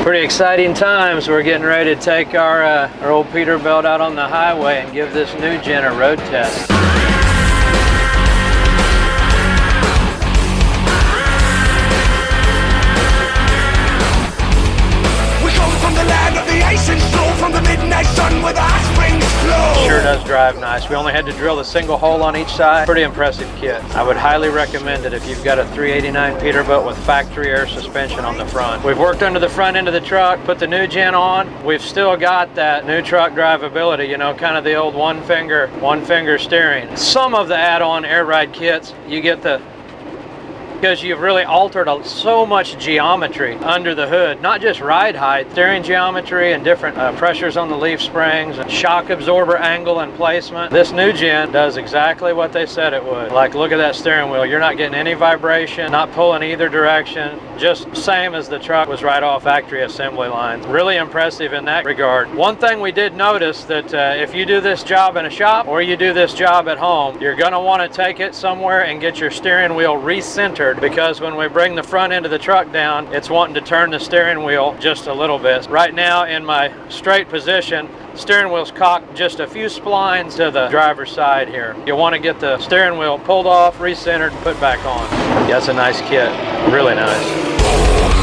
Pretty exciting times. We're getting ready to take our old Peterbilt out on the highway and give this new gen a road test. We come from the land of the ice and snow, from the midnight sun where the hot springs flow. Sure does drive nice. We only had to drill a single hole on each side. Pretty impressive kit. I would highly recommend it if you've got a 389 Peterbilt with factory air suspension on the front. We've worked under the front end of the truck, put the new gen on. We've still got that new truck drivability, you know, kind of the old one finger steering. Some of the add-on air ride kits, you get because you've really altered so much geometry under the hood, not just ride height, steering geometry and different pressures on the leaf springs and shock absorber angle and placement. This new gen does exactly what they said it would. Like, look at that steering wheel. You're not getting any vibration, not pulling either direction, just same as the truck was right off factory assembly line. Really impressive in that regard. One thing we did notice that if you do this job in a shop or you do this job at home, you're gonna wanna take it somewhere and get your steering wheel recentered, because when we bring the front end of the truck down, it's wanting to turn the steering wheel just a little bit. Right now in my straight position, steering wheel's cocked just a few splines to the driver's side here. You want to get the steering wheel pulled off, recentered, put back on. Yeah, that's a nice kit. Really nice.